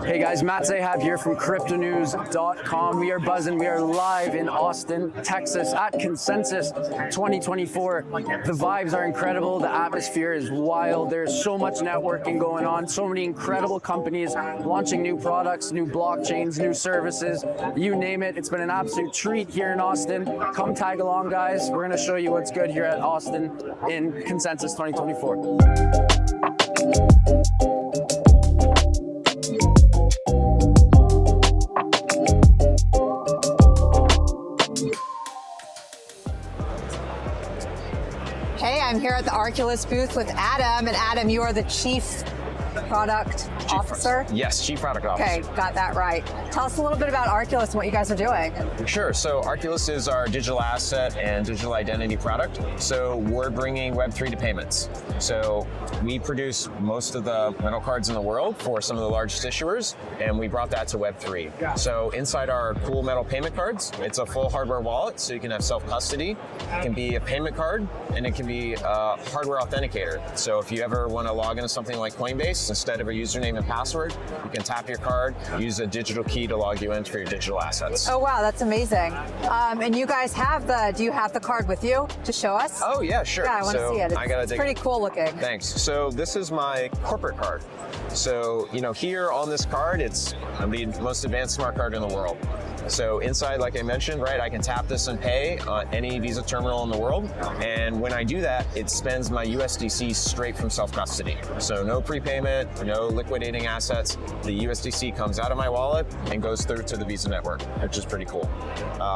Hey guys, Matt Zahab here from Cryptonews.com. We are buzzing. We are live in Austin, Texas at Consensus 2024. The vibes are incredible. The atmosphere is wild. There's so much networking going on. So many incredible companies launching new products, new blockchains, new services. You name it. It's been an absolute treat here in Austin. Come tag along, guys. We're going to show you what's good here at Austin in Consensus 2024. Hey, I'm here at the Arculus booth with Adam, and Adam, you are the Chief Product Officer? Yes, Chief Product Officer. Okay, got that right. Tell us a little bit about Arculus and what you guys are doing. Sure, so Arculus is our digital asset and digital identity product. So we're bringing Web3 to payments. So we produce most of the metal cards in the world for some of the largest issuers, and we brought that to Web3. So inside our cool metal payment cards, it's a full hardware wallet, so you can have self-custody. It can be a payment card, and it can be a hardware authenticator. So if you ever want to log into something like Coinbase, instead of a username and password, you can tap your card, use a digital key to log you in for your digital assets. Oh wow, that's amazing. And you guys have do you have the card with you to show us? Oh yeah, sure. Yeah, I want to see it. It's pretty cool looking. Thanks. So this is my corporate card. So, here on this card, it's the most advanced smart card in the world. So inside, like I mentioned, right, I can tap this and pay on any Visa terminal in the world. And when I do that, it spends my USDC straight from self-custody. So no prepayment, no liquidating assets. The USDC comes out of my wallet and goes through to the Visa network, which is pretty cool.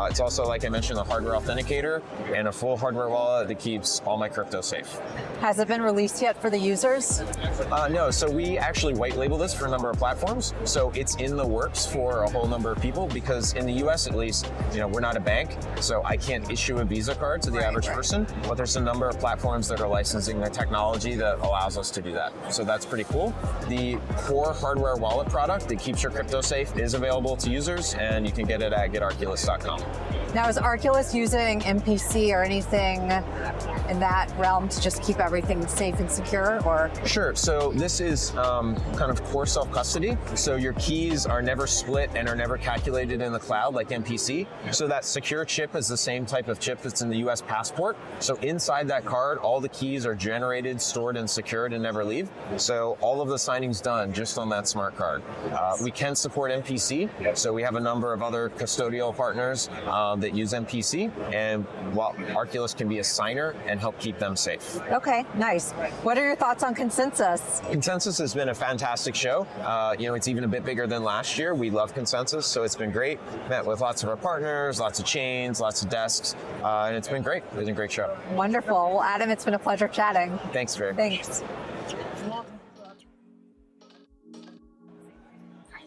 It's also, like I mentioned, a hardware authenticator and a full hardware wallet that keeps all my crypto safe. Has it been released yet for the users? No, so we actually white label this for a number of platforms. So it's in the works for a whole number of people because in the US at least, we're not a bank, so I can't issue a Visa card to the average person, but there's a number of platforms that are licensing the technology that allows us to do that. So that's pretty cool. The core hardware wallet product that keeps your crypto safe is available to users, and you can get it at getarculus.com. Now, is Arculus using MPC or anything in that realm to just keep everything safe and secure, or? Sure, so this is kind of core self-custody. So your keys are never split and are never calculated in the cloud like MPC. So that secure chip is the same type of chip that's in the US passport. So inside that card, all the keys are generated, stored, and secured and never leave. So all of the signing's done just on that smart card. We can support MPC, so we have a number of other custodial partners that use MPC, and while Arculus can be a signer and help keep them safe. Okay, nice. What are your thoughts on Consensus? Consensus has been a fantastic show. It's even a bit bigger than last year. We love Consensus, so it's been great. Met with lots of our partners, lots of chains, lots of desks, and it's been great. It's been a great show. Wonderful. Well, Adam, it's been a pleasure chatting. Thanks very much. Thanks.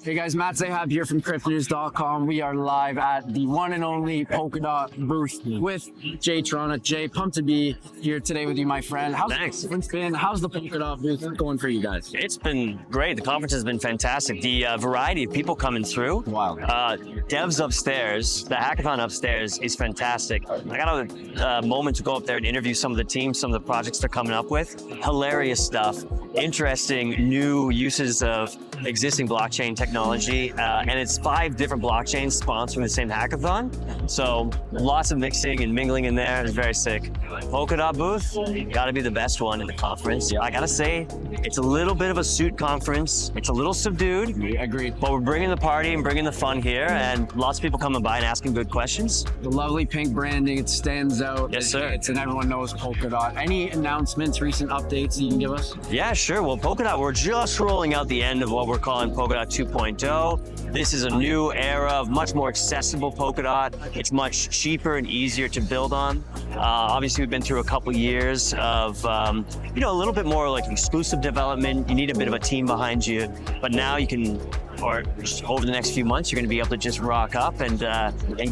Hey guys, Matt Zahab here from Cryptonews.com. We are live at the one and only Polkadot booth with Chrawnna. Jay, pumped to be here today with you, my friend. How's Thanks. the conference been? How's the Polkadot booth going for you guys? It's been great. The conference has been fantastic. The variety of people coming through. Wow. Devs upstairs, the hackathon upstairs is fantastic. I got a moment to go up there and interview some of the teams, some of the projects they're coming up with. Hilarious stuff. Interesting new uses of existing blockchain technology, and it's 5 different blockchains sponsoring the same hackathon. So lots of mixing and mingling in there. It's very sick. Polkadot booth, gotta be the best one at the conference. I gotta say, it's a little bit of a suit conference. It's a little subdued. Agreed. But we're bringing the party and bringing the fun here, and lots of people coming by and asking good questions. The lovely pink branding, it stands out. Yes, sir. And everyone knows Polkadot. Any announcements, recent updates you can give us? Yeah, sure. Well, Polkadot, we're just rolling out the end of what we're calling Polkadot 2.0. This is a new era of much more accessible Polkadot. It's much cheaper and easier to build on. Obviously, we've been through a couple years of, a little bit more like exclusive development. You need a bit of a team behind you, but now you can, or just over the next few months, you're going to be able to just rock up and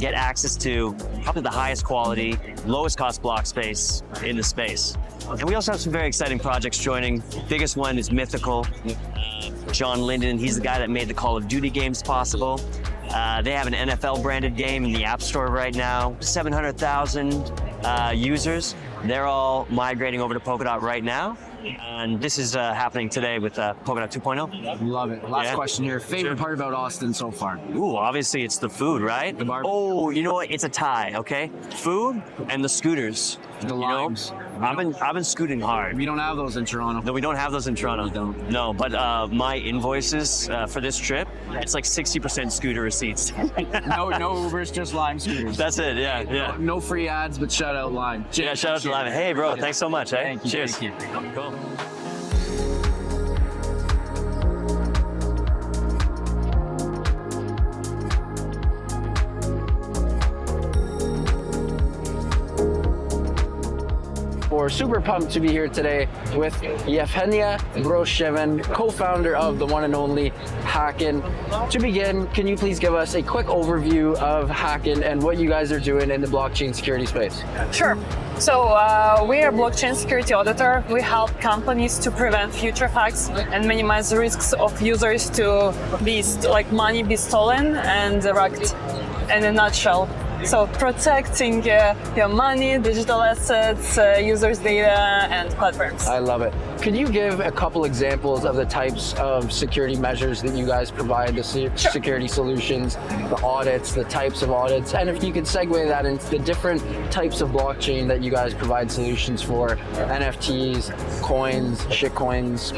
get access to probably the highest quality, lowest cost block space in the space. And we also have some very exciting projects joining. Biggest one is Mythical. John Linden, he's the guy that made the Call of Duty games possible. They have an NFL branded game in the App Store right now. 700,000 users. They're all migrating over to Polkadot right now. And this is happening today with Polkadot 2.0. Love it. Last question here. Favorite part about Austin so far? Ooh, obviously it's the food, right? The bar. Oh, you know what? It's a tie, okay? Food and the scooters. The limes. I've been scooting hard. We don't have those in Toronto. No, we don't have those in Toronto. We don't. No, but my invoices for this trip, it's like 60% scooter receipts. No Ubers, just Lime scooters. That's it, yeah. No free ads, but shout out Lime. Yeah, shout out to Lime. Hey, bro, thanks so much, eh? Thank you. Cheers. Thank you. Cool. We're super pumped to be here today with Yevheniia Broshevan, co-founder of the one and only Hacken. To begin, can you please give us a quick overview of Hacken and what you guys are doing in the blockchain security space? Sure. So we are blockchain security auditor. We help companies to prevent future hacks and minimize the risks of users to be money be stolen and wrecked. In a nutshell. So protecting your money, digital assets, users' data, and platforms. I love it. Could you give a couple examples of the types of security measures that you guys provide, the security solutions, the audits, the types of audits, and if you could segue that into the different types of blockchain that you guys provide solutions for, NFTs, coins, shitcoins,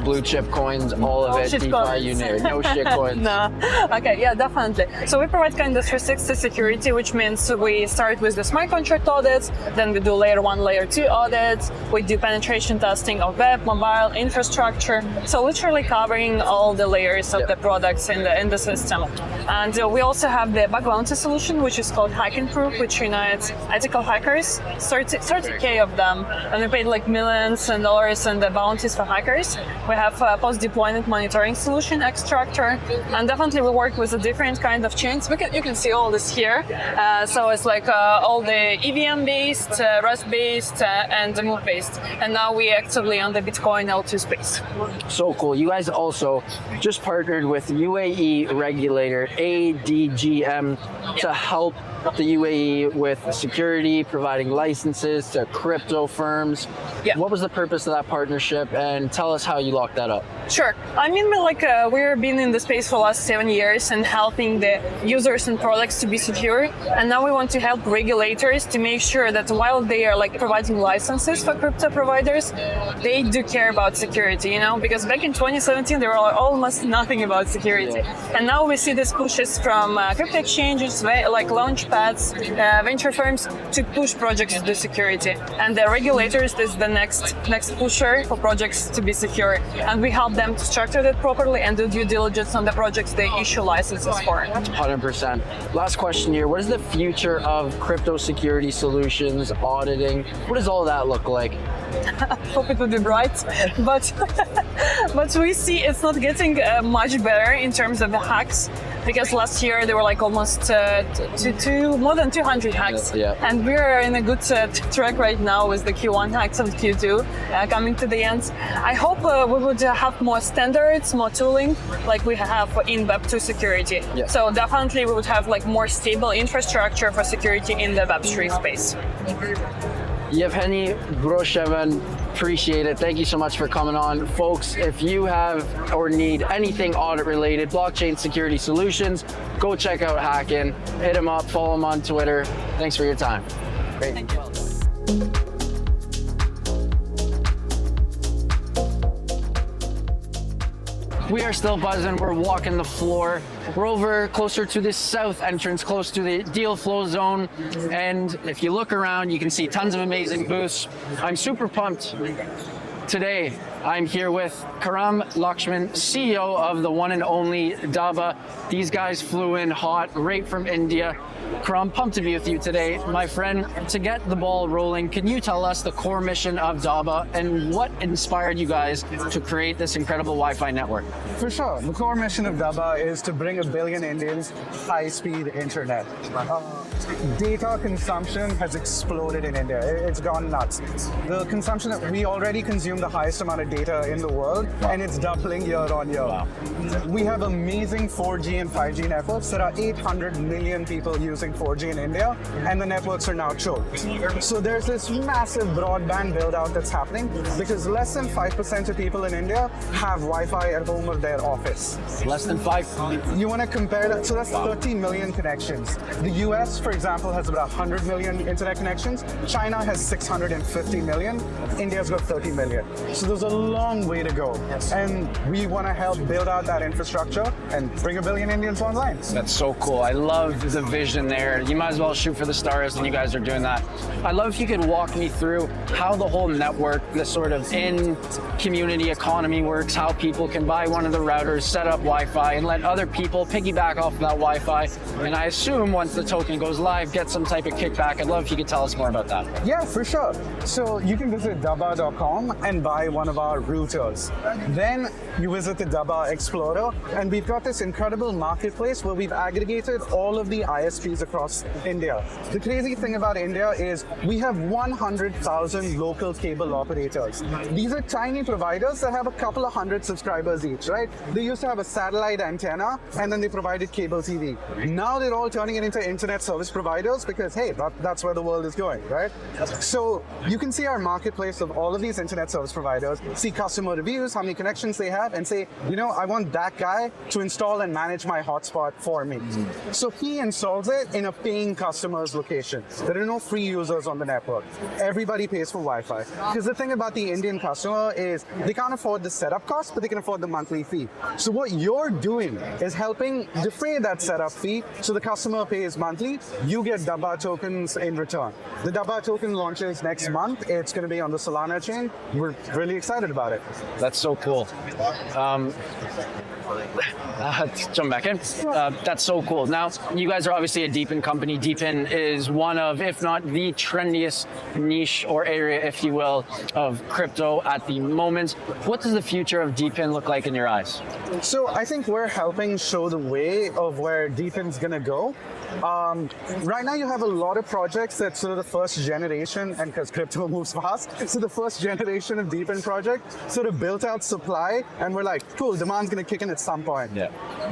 blue chip coins, all of it, DeFi, you name it. No shitcoins. No. Okay, yeah, definitely. So we provide kind of 360 security, which means we start with the smart contract audits, then we do layer 1, layer 2 audits, we do penetration testing of web, mobile, infrastructure, so literally covering all the layers of the products in the system. And we also have the bug bounty solution, which is called Hacken Proof, which unites ethical hackers, 30K of them, and we paid like millions of dollars in the bounties for hackers. We have a post-deployment monitoring solution, Extractor, and definitely we work with a different kind of chains. You can see all this here. So it's like all the EVM-based, Rust-based, and Move-based. And now we actively on the Bitcoin L2 space. So cool. You guys also just partnered with UAE regulator ADGM to help the UAE with security, providing licenses to crypto firms. Yeah. What was the purpose of that partnership, and tell us how you locked that up? Sure. I mean, we've been in the space for the last 7 years and helping the users and products to be secure. And now we want to help regulators to make sure that while they are providing licenses for crypto providers, they do care about security, because back in 2017, there were almost nothing about security. Yeah. And now we see these pushes from crypto exchanges, like launchpads, venture firms to push projects to the security. And the regulators is the next pusher for projects to be secure. And we help them to structure that properly and do due diligence on the projects they issue licenses for. 100%. Last question here. What is the future of crypto security solutions, auditing? What does all that look like? Hope it would be bright, but we see it's not getting much better in terms of the hacks, because last year there were almost more than 200 hacks, and we're in a good track right now with the Q1 hacks and Q2 coming to the end. I hope we would have more standards, more tooling like we have in Web2 security. Yeah. So definitely we would have more stable infrastructure for security in the Web3 space. Yevheniia Broshevan, appreciate it. Thank you so much for coming on. Folks, if you have or need anything audit related, blockchain security solutions, go check out Hacken. Hit him up, follow him on Twitter. Thanks for your time. Great. Thank you. We are still buzzing. We're walking the floor. We're over closer to the south entrance, close to the deal flow zone. And if you look around, you can see tons of amazing booths. I'm super pumped. Today, I'm here with Karam Lakshman, CEO of the one and only Dabba. These guys flew in hot, right from India. Karam, pumped to be with you today. My friend, to get the ball rolling, can you tell us the core mission of Dabba and what inspired you guys to create this incredible Wi-Fi network? For sure. The core mission of Dabba is to bring 1 billion Indians high-speed internet. Data consumption has exploded in India. It's gone nuts. The consumption that we already consume the highest amount of data in the world, and it's doubling year on year. Wow. We have amazing 4G and 5G networks. There are 800 million people using 4G in India, and the networks are now choked. So there's this massive broadband build out that's happening because less than 5% of people in India have Wi-Fi at home or their office. Less than 5. You want to compare that? So that's 30 million connections. The US, for example, has about 100 million internet connections. China has 650 million. India's got 30 million. So there's a long way to go. And we want to help build out that infrastructure and bring 1 billion Indians online. That's so cool. I love the vision there. You might as well shoot for the stars, and you guys are doing that. I'd love if you could walk me through how the whole network, the sort of in-community economy works, how people can buy one of the routers, set up Wi-Fi, and let other people piggyback off of that Wi-Fi. And I assume once the token goes live, get some type of kickback. I'd love if you could tell us more about that. Yeah, for sure. So you can visit Dabba.com and buy one of our routers. Then you visit the Dabba Explorer, and we've got this incredible marketplace where we've aggregated all of the ISPs across India. The crazy thing about India is we have 100,000 local cable operators. These are tiny providers that have a couple of hundred subscribers each, right? They used to have a satellite antenna, and then they provided cable TV. Now they're all turning it into internet service providers because, hey, that's where the world is going, right? So you can see our marketplace of all of these internet service providers, see customer reviews, how many connections they have, and say, you know, I want that guy to install and manage my hotspot for me. So he installs it in a paying customer's location. There are no free users on the network. Everybody pays for Wi-Fi. Because the thing about the Indian customer is they can't afford the setup cost, but they can afford the monthly fee. So what you're doing is helping defray that setup fee so the customer pays monthly. You get Dabba tokens in return. The Dabba token launches next month. It's going to be on the Solana chain. We're really excited about it. That's so cool. Jump back in. That's so cool. Now, you guys are obviously a Deepin company. Deepin is one of, if not the trendiest niche or area, if you will, of crypto at the moment. What does the future of Deepin look like in your eyes? So I think we're helping show the way of where Deepin's going to go. Right now you have a lot of projects that sort of the first generation, and because crypto moves fast, so the first generation of Deepin project sort of built out supply, and we're like, cool, demand's going to kick in at some point. Yeah.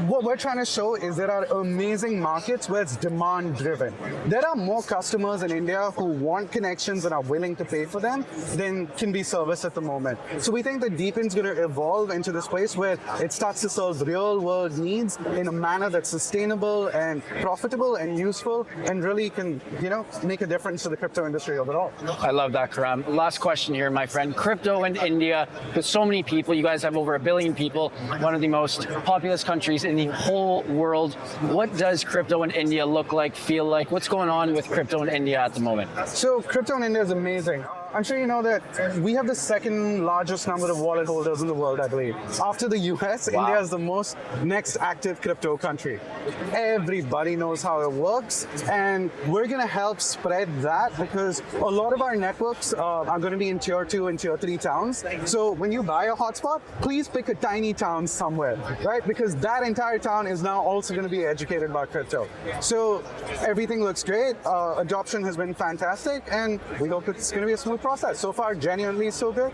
What we're trying to show is there are amazing markets where it's demand driven. There are more customers in India who want connections and are willing to pay for them than can be serviced at the moment. So we think that Deepin's going to evolve into this place where it starts to serve real world needs in a manner that's sustainable and profitable and useful and really can, you know, make a difference to the crypto industry overall. I love that, Karam. Last question here, my friend. Crypto in India, with so many people, you guys have over 1 billion people, one of the most populous countries in the whole world. What does crypto in India look like, feel like? What's going on with crypto in India at the moment? So crypto in India is amazing. I'm sure you know that we have the second largest number of wallet holders in the world, I believe. After the US, wow. India is the most next active crypto country. Everybody knows how it works, and we're going to help spread that because a lot of our networks are going to be in tier 2 and tier 3 towns. So when you buy a hotspot, please pick a tiny town somewhere, right? Because that entire town is now also going to be educated about crypto. So everything looks great. Adoption has been fantastic, and we hope it's going to be a smooth process. So far, genuinely so good.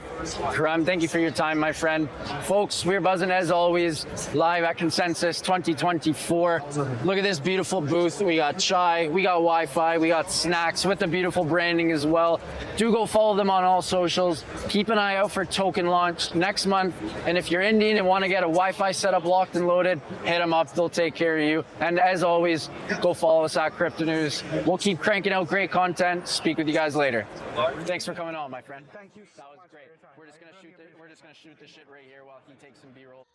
Karam, thank you for your time, my friend. Folks, we're buzzing as always, live at Consensus 2024. Look at this beautiful booth. We got chai, we got Wi-Fi, we got snacks with the beautiful branding as well. Do go follow them on all socials. Keep an eye out for token launch next month. And if you're Indian and want to get a Wi-Fi setup locked and loaded, hit them up. They'll take care of you. And as always, go follow us at Cryptonews. We'll keep cranking out great content. Speak with you guys later. Thanks for coming on, my friend. Thank you so That was much. great. We're just gonna shoot the shit right here while he takes some B-roll.